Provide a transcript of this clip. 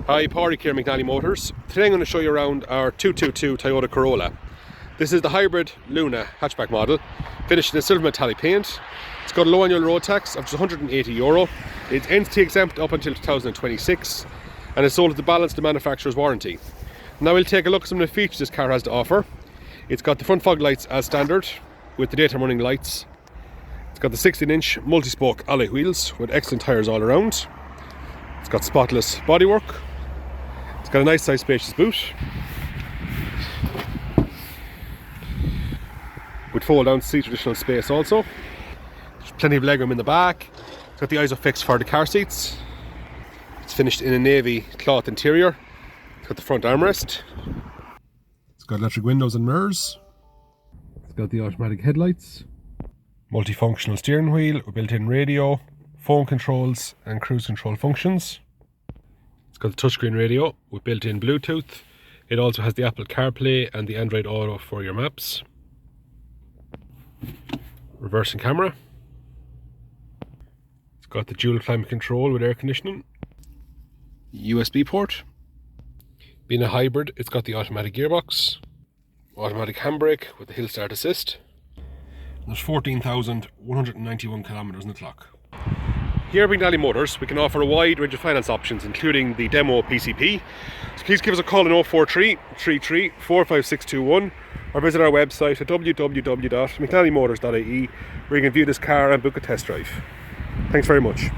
Hi, Pádraig here, McNally Motors. Today I'm going to show you around our 222 Toyota Corolla. This is the hybrid Luna hatchback model, finished in a silver metallic paint. It's got a low annual road tax of just €180. It's entity exempt up until 2026 and is sold at the balance of the manufacturer's warranty. Now we'll take a look at some of the features this car has to offer. It's got the front fog lights as standard with the daytime running lights. It's got the 16-inch multi-spoke alloy wheels with excellent tyres all around. It's got spotless bodywork. It's got a nice size spacious boot with fold down seat additional space also. There's plenty of legroom in the back. It's got the ISOFIX for the car seats. It's finished in a navy cloth interior. It's got the front armrest. It's got electric windows and mirrors. It's got the automatic headlights. Multifunctional steering wheel with built-in radio, phone controls and cruise control functions. It's got the touchscreen radio with built-in Bluetooth. It also has the Apple CarPlay and the Android Auto for your maps. Reversing camera. It's got the dual climate control with air conditioning. USB port. Being a hybrid, it's got the automatic gearbox, automatic handbrake with the hill start assist. There's 14,191 kilometers on the clock. Here at McNally Motors, we can offer a wide range of finance options, including the demo PCP. So please give us a call on 043 33 45621 or visit our website at www.mcnallymotors.ie where you can view this car and book a test drive. Thanks very much.